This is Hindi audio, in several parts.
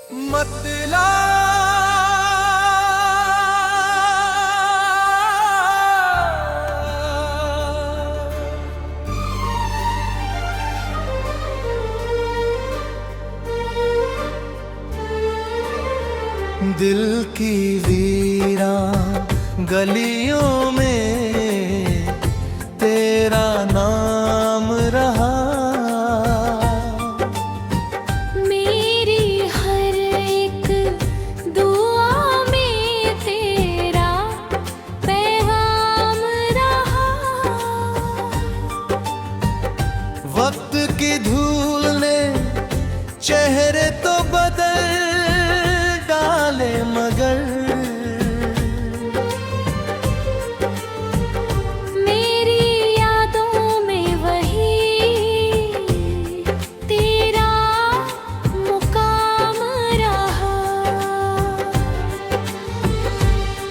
मतला दिल की वीरान गलियों में तेरा नाम रहा। मेरी हर एक दुआ में तेरा पैगाम रहा। वक्त की धूल ने चेहरे तो बदल डाले मगर मेरी यादों में वही तेरा मुकाम रहा।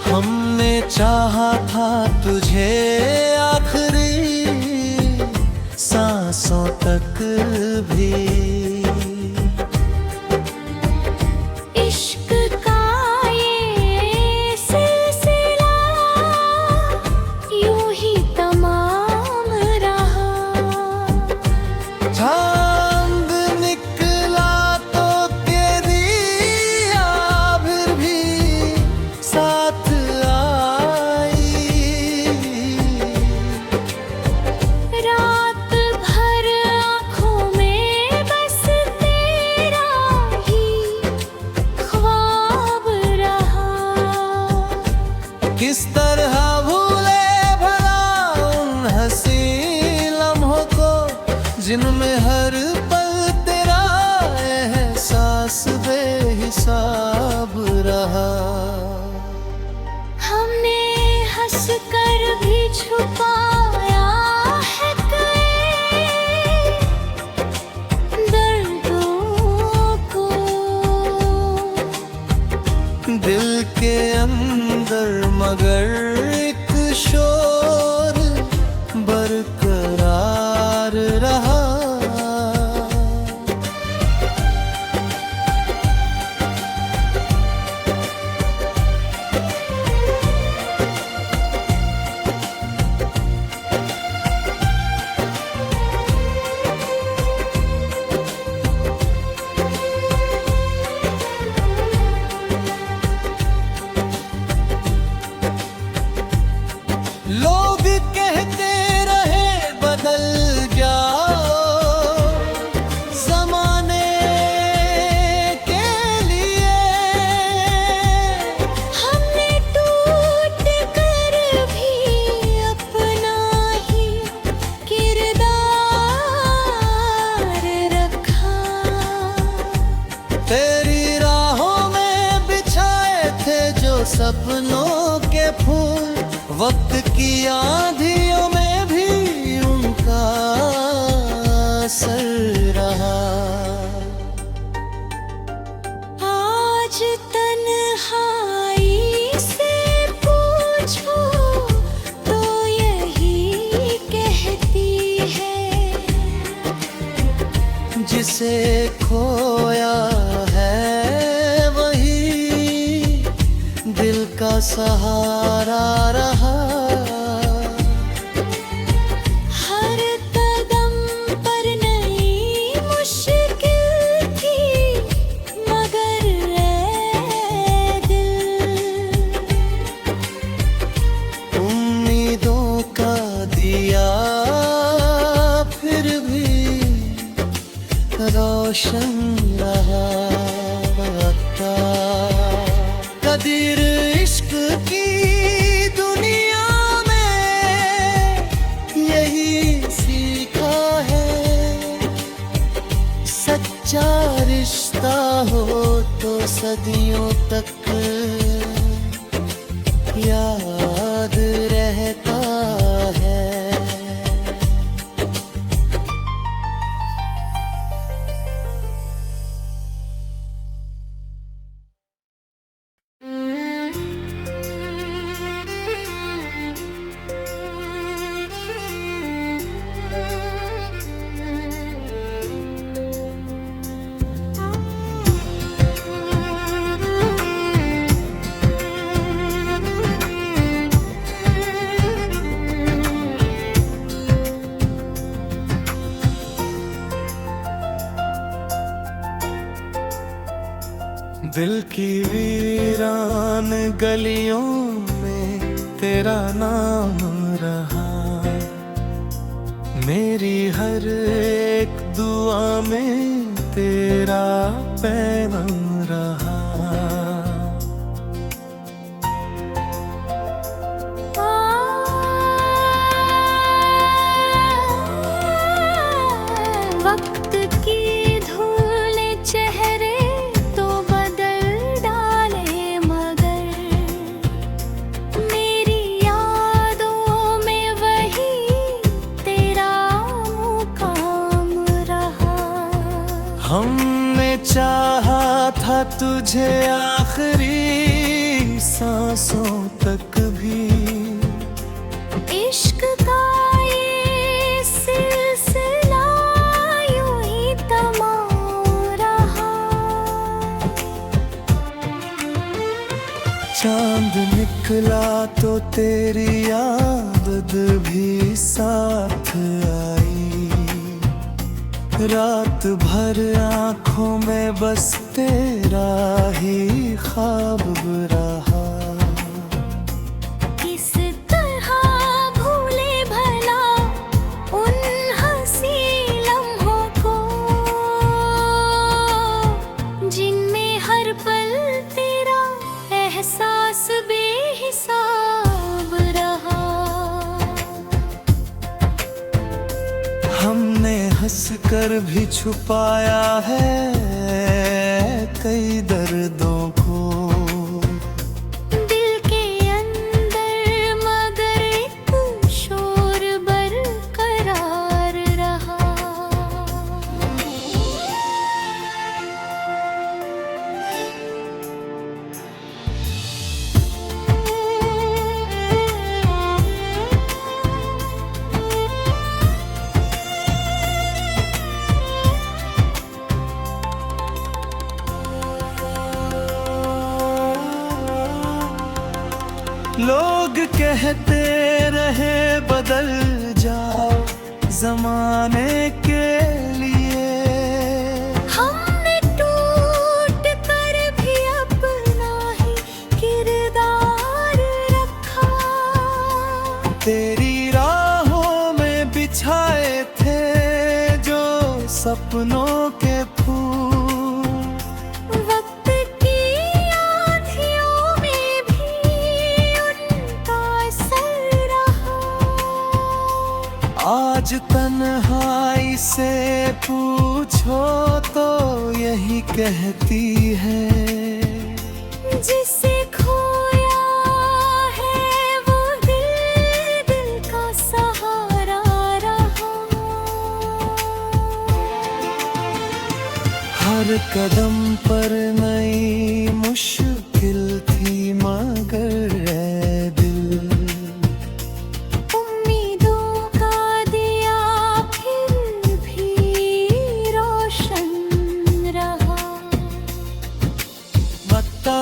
हमने चाहा था तुझे आखिरी सांसों तक भी। इश्क का ये सिलसिला यूं ही तमाम रहा। चांद निकला तो तेरी आभर भी साथ आई। रात भर आँखों में बस तेरा ही ख्वाब रहा। किस तरह भूले भला उन हंसी लम्हों को जिनमें हर पल तेरा एहसास बेहिसाब रहा। हमने हंस कर भी छुपाया है कई दर्दों को। दिल के अंदर मगर एक शोर बरकरार रहा। लोग कहते रहे बदल जाओ ज़माने के लिए। हमने टूट कर भी अपना ही किरदार रखा। तेरी राहों में बिछाए थे जो सपनों के फूल वक्त की आंधियों में भी उनका असर रहा। आज तन्हाई से पूछो तो यही कहती है। जिसे खोया है वही दिल का सहारा रहा। हर कदम पर नई मुश्किल थी मगर ऐ दिल उम्मीदों का दिया फिर भी रोशन रहा। कदीर इश्क की दुनिया में यही सीखा है। सच्चा रिश्ता हो तो सदियों तक याद रहता है। दिल की वीरान गलियों में तेरा नाम रहा, मेरी हर एक दुआ में तेरा पैगाम रहा। वक्त की धूल चेहरे तो बदल डाले, मगर मेरी यादों में वही तेरा मुकाम रहा। हमने चाहा था तुझे आखिरी सांसों तक भी, इश्क का ये सिलसिला यूं ही तमाम रहा। चांद निकला तो तेरी आदत भी साथ आई, रात भर आँखों में बस तेरा ही ख्वाब रहा। किस तरह भूले भला उन हंसी लम्हों को, जिनमें हर पल तेरा एहसास बेहिसाब रहा। हमने हंस कर भी छुपाया है कई दर्दों को, दिल के अंदर मगर एक शोर बरकरार रहा। लोग कहते रहे बदल जाओ जमाने के लिए, हमने टूट कर भी अपना ही किरदार रखा। तेरी राहों में बिछाए थे जो सपनों के फूल, वक्त की आँधियों में भी उनका असर रहा। आज तन्हाई से पूछो तो यही कहती है, जिसे खोया है वो दिल दिल का सहारा रहा। हर कदम पर नई मुश्किल थी मगर ऐ दिल, उम्मीदों का दिया फिर भी रोशन रहा। बता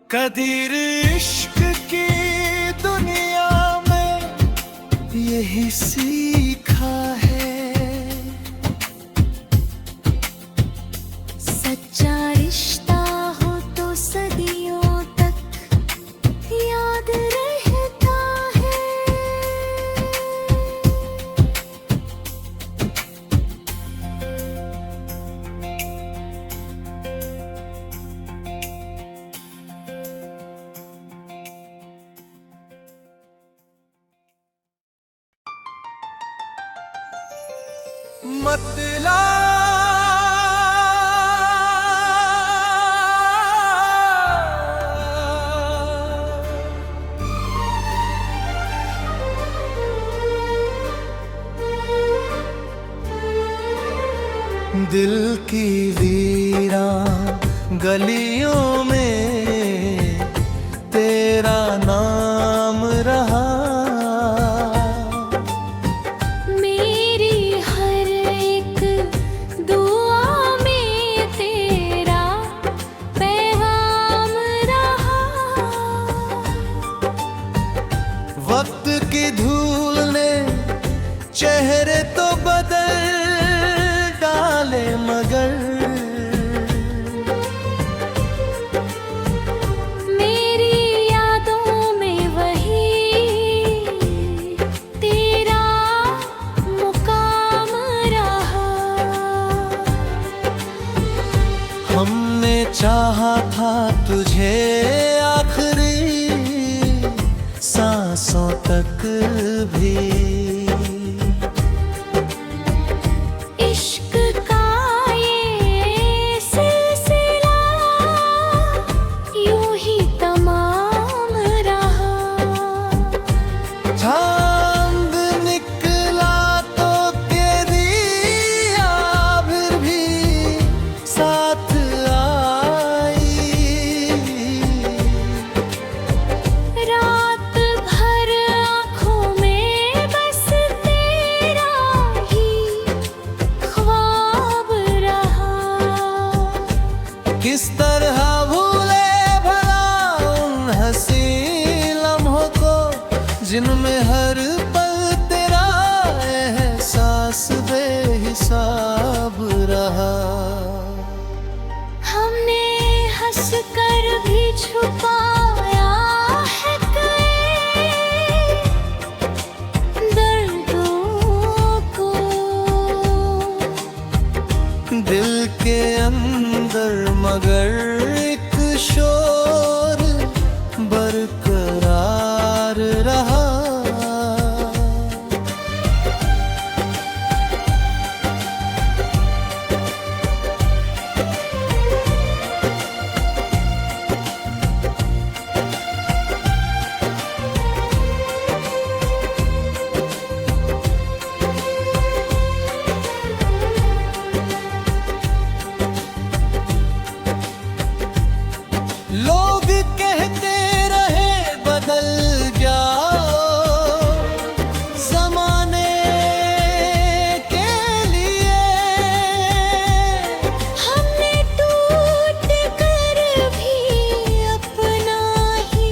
कदीर इश्क की दुनिया में यही सीखा है, सच्चा रिश्ता हो तो सदियों तक याद रहता है। मतला दिल की वीरान गलियों में तेरा नाम रहा, मेरी हर चेहरे तो बदल डाले मगर मेरी यादों में वही तेरा मुकाम रहा। हमने चाहा था तुझे आखिरी सांसों तक भी। इश्क का ये सिलसिला यूं ही तमाम रहा। चांद निकला तो के दिया फिर भी साथ आई। रात भर आँखों में बस तेरा ही ख्वाब रहा। किस तरह भूले भला उन हंसी लम्हों को जिनमें हर पल तेरा एहसास बेहिसाब रहा। हमने हंस कर भी छुपाया है कई दर्दों को। दिल के अंदर मगर एक शोर बरकरार रहा। लोग कहते रहे बदल जाओ ज़माने के लिए। हमने टूट कर भी अपना ही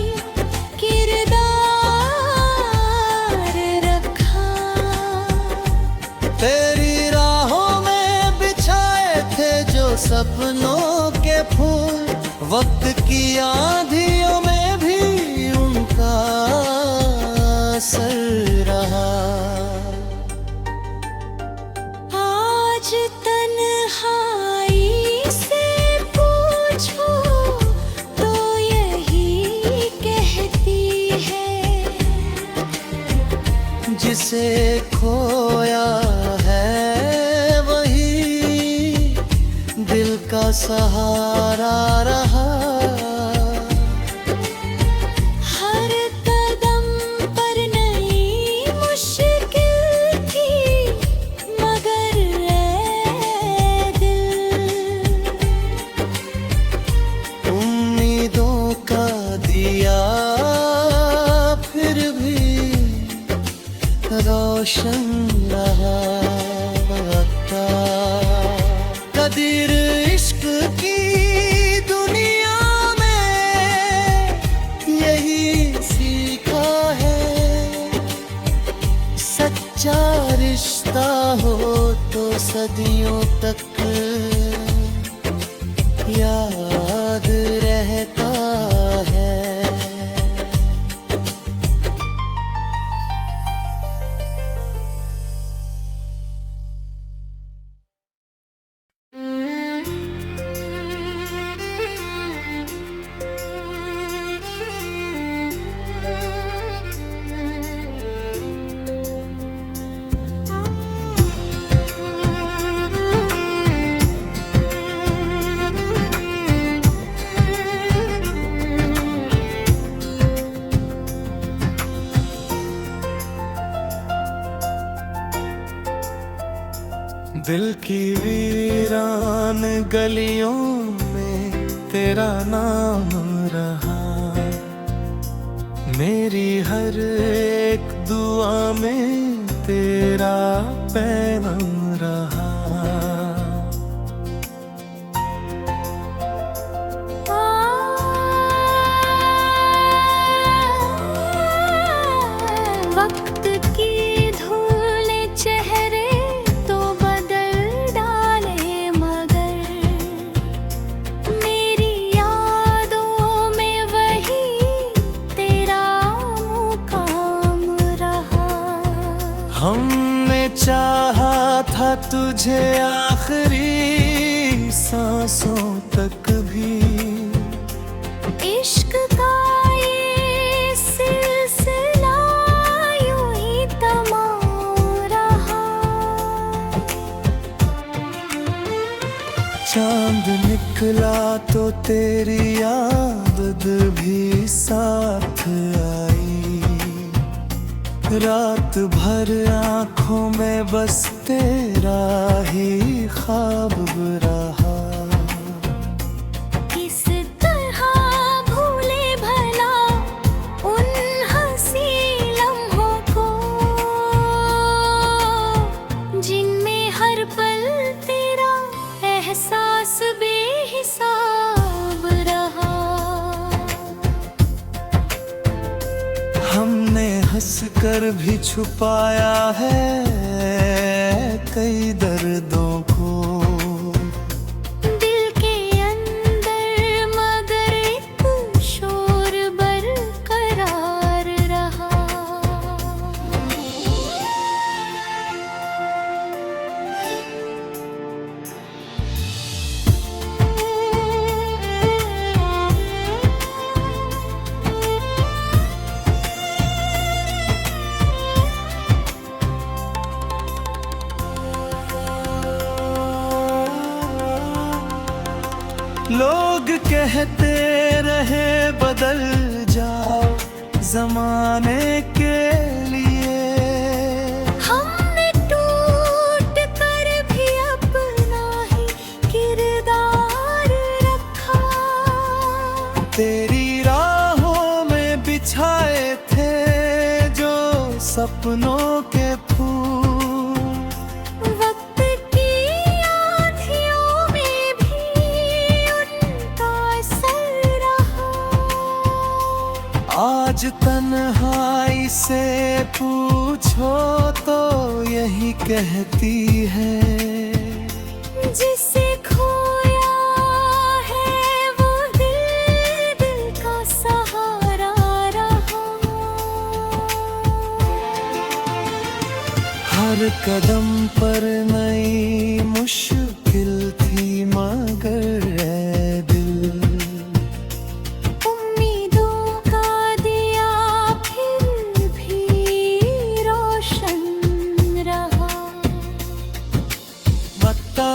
किरदार रखा। तेरी राहों में बिछाए थे जो सपनों के फूल, वक्त की आंधियों में भी उनका असर रहा। आज तन्हाई से पूछो तो यही कहती है। जिसे खोया है वही दिल का सहारा रहा। हर कदम पर नई मुश्किल थी मगर ए दिल उम्मीदों का दिया फिर भी रोशन रहा। कदीर इश्क की दुनिया में यही सीखा है। सच्चा रिश्ता हो तो सदियों तक याद रहता है। दिल की वीरान गलियों में तेरा नाम रहा। मेरी हर एक दुआ में तेरा पैगाम रहा। वक्त की धूल हमने चाहा था तुझे आखिरी सांसों तक भी। इश्क का ये सिलसिला यूं ही तमाम रहा। चांद निकला तो तेरी आदत भी साथ आई। रात भर आँखों में बस तेरा ही ख्वाब रहा। किस तरह भूले भला उन हंसी लम्हों को, जिनमें हर पल तेरा एहसास बेहिसाब रहा। हमने हंस कर भी छुपाया है कई दर्दों को। दिल के अंदर मगर एक शोर बरकरार रहा। लोग कहते रहे बदल जाओ जमाने के लिए। हमने टूट कर भी अपना ही किरदार रखा। तेरी राहों में बिछाए थे जो सपनों के फूल। वक्त की आँधियों में भी उनका असर रहा। आज तन्हाई से पूछो तो यही कहती है। जिसे खोया है वो दिल, दिल का सहारा रहा। हर कदम पर नई मुश्किल थी मगर ऐ दिल, उम्मीदों का दिया फिर भी रोशन रहा। बता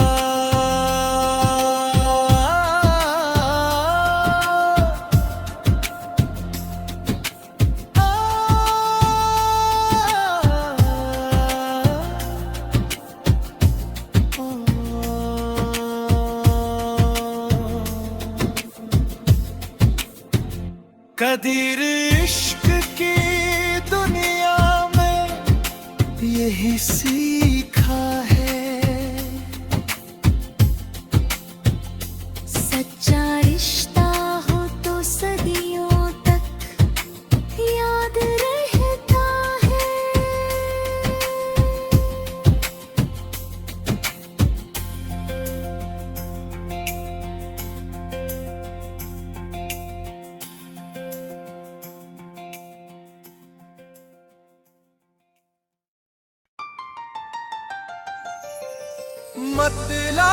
कदीर इश्क की दुनिया में यही सीखा है। सच्चा रिश्ता हो तो सदियों तक याद रहता है। मतला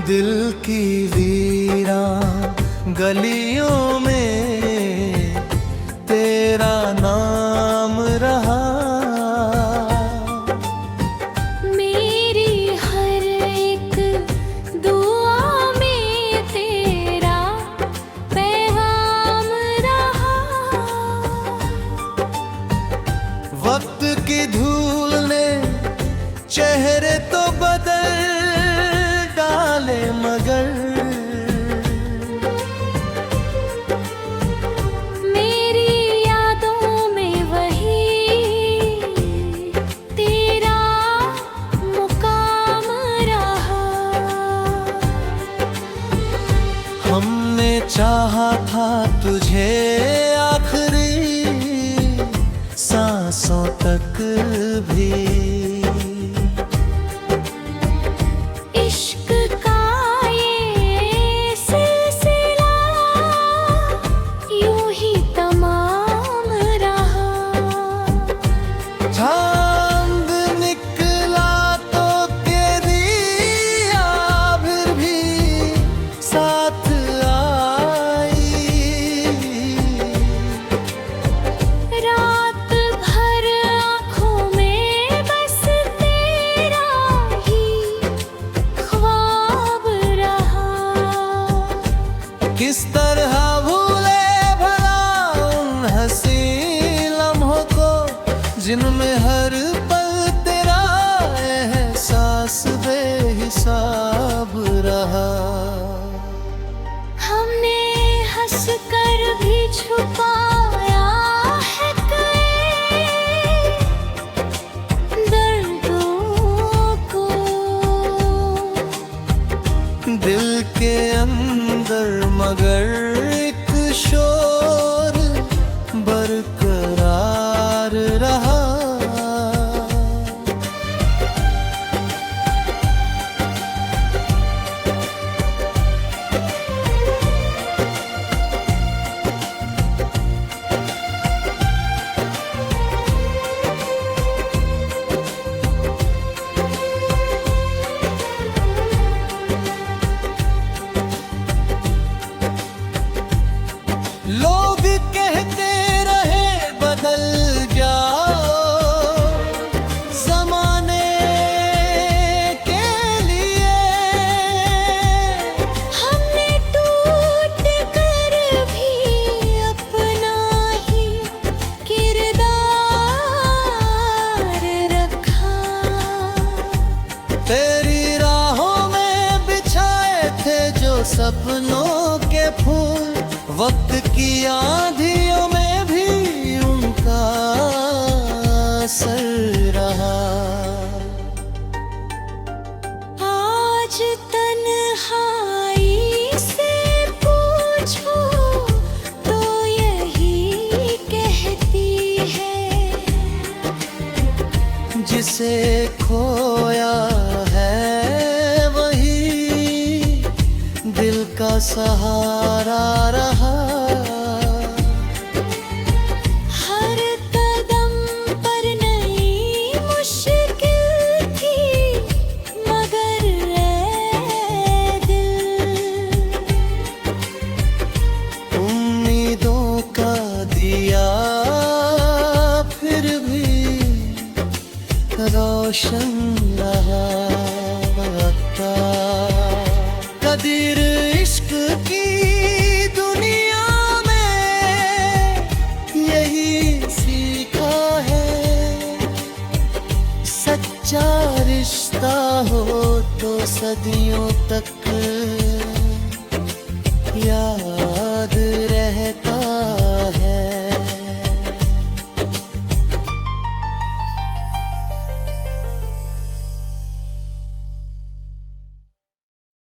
दिल की वीरान गलियों में तेरा नाम रहा। मेरी हर एक दुआ में तेरा पैगाम रहा। वक्त की धूल ने चेहरे तो बदल डाले मगर मेरी यादों में वही तेरा मुकाम रहा। हमने चाहा था तुझे आखिरी सांसों तक भी। जिनमें हर पल तेरा एहसास बेहिसाब रहा। हमने हंस कर भी छुपाया है कई दर्दों को, दिल के अंदर मगर एक शोर बरकरार रहा। लोग कहते रहे बदल जाओ ज़माने के लिए, हमने टूट कर भी अपना ही किरदार रखा। तेरी राहों में बिछाए थे जो सपनों के फूल, वक्त की आंधियों में भी उनका असर रहा। आज तन्हाई से पूछो तो यही कहती है, जिसे खोया है वही दिल का सहारा रहा। हर कदम पर नई मुश्किल थी, मगर ए दिल उम्मीदों का दिया फिर भी रोशन रहा। कदीर इश्क की दुनिया में यही सीखा है, सच्चा रिश्ता हो तो सदियों तक याद